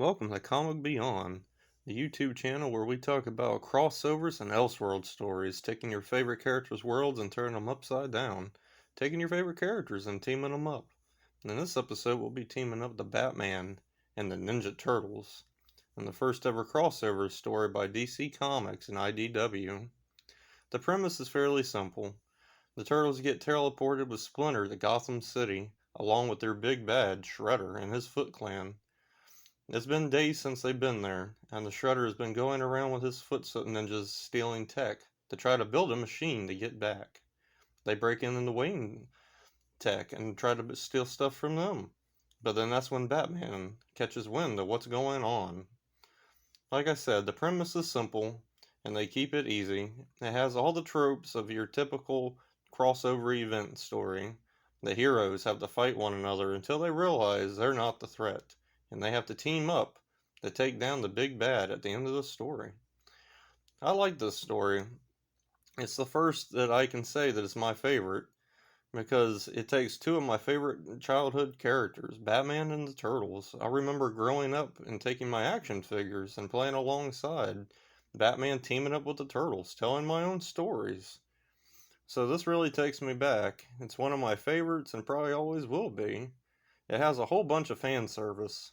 Welcome to Comic Beyond, the YouTube channel where we talk about crossovers and Elseworld stories, taking your favorite characters' worlds and turning them upside down, taking your favorite characters and teaming them up. In this episode, we'll be teaming up the Batman and the Ninja Turtles, in the first ever crossover story by DC Comics and IDW. The premise is fairly simple. The Turtles get teleported with Splinter to Gotham City, along with their big bad, Shredder, and his Foot Clan. It's been days since they've been there, and the Shredder has been going around with his foot ninjas stealing tech to try to build a machine to get back. They break in the Wayne tech and try to steal stuff from them. But then that's when Batman catches wind of what's going on. Like I said, the premise is simple, and they keep it easy. It has all the tropes of your typical crossover event story. The heroes have to fight one another until they realize they're not the threat, and they have to team up to take down the big bad at the end of the story. I like this story. It's the first that I can say that it's my favorite, because it takes two of my favorite childhood characters, Batman and the Turtles. I remember growing up and taking my action figures and playing alongside Batman, teaming up with the Turtles, telling my own stories. So this really takes me back. It's one of my favorites and probably always will be. It has a whole bunch of fan service.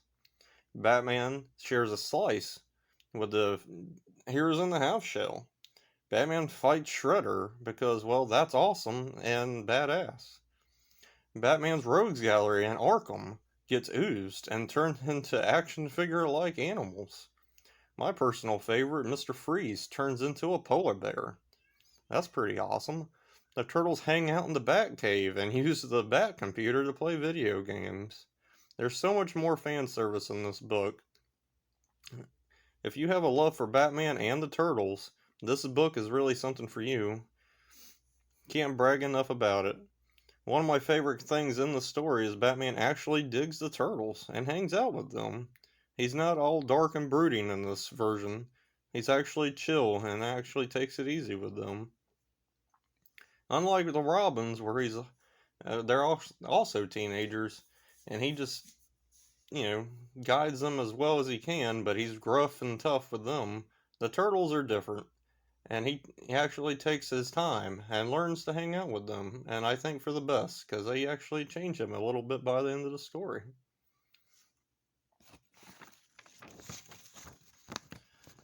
Batman shares a slice with the Heroes in the Half Shell. Batman fights Shredder because, well, that's awesome and badass. Batman's Rogues Gallery in Arkham gets oozed and turned into action figure-like animals. My personal favorite, Mr. Freeze, turns into a polar bear. That's pretty awesome. The Turtles hang out in the Batcave and use the Bat computer to play video games. There's so much more fan service in this book. If you have a love for Batman and the Turtles, this book is really something for you. Can't brag enough about it. One of my favorite things in the story is Batman actually digs the Turtles and hangs out with them. He's not all dark and brooding in this version. He's actually chill and actually takes it easy with them. Unlike the Robins, where they're also teenagers, and he just, guides them as well as he can, but he's gruff and tough with them. The Turtles are different, and he actually takes his time and learns to hang out with them, and I think for the best, because they actually change him a little bit by the end of the story.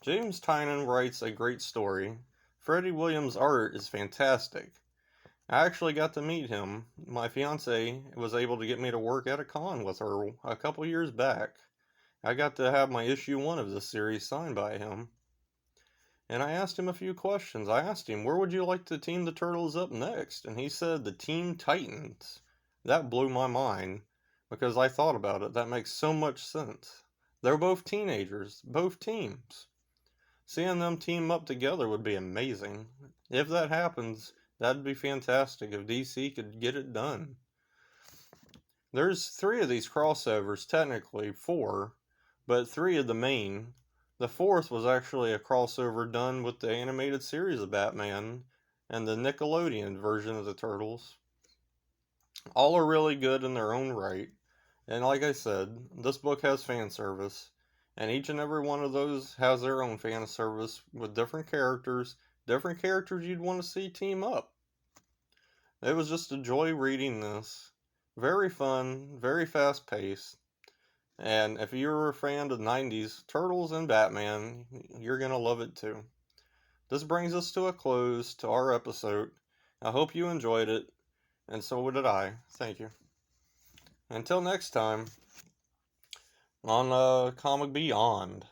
James Tynion writes a great story. Freddie Williams' art is fantastic. I actually got to meet him. My fiance was able to get me to work at a con with her a couple years back. I got to have my issue 1 of this series signed by him. And I asked him a few questions. I asked him, where would you like to team the Turtles up next? And he said, the Teen Titans. That blew my mind, because I thought about it. That makes so much sense. They're both teenagers, both teams. Seeing them team up together would be amazing. If that happens, that'd be fantastic if DC could get it done. There's 3 of these crossovers, technically 4, but 3 of the main. The 4th was actually a crossover done with the animated series of Batman and the Nickelodeon version of the Turtles. All are really good in their own right, and like I said, this book has fan service, and each and every one of those has their own fan service with different characters you'd want to see team up. It was just a joy reading this. Very fun, very fast paced. And if you're a fan of the 90s Turtles and Batman, you're going to love it too. This brings us to a close to our episode. I hope you enjoyed it, and so did I. Thank you. Until next time, on Comic Beyond.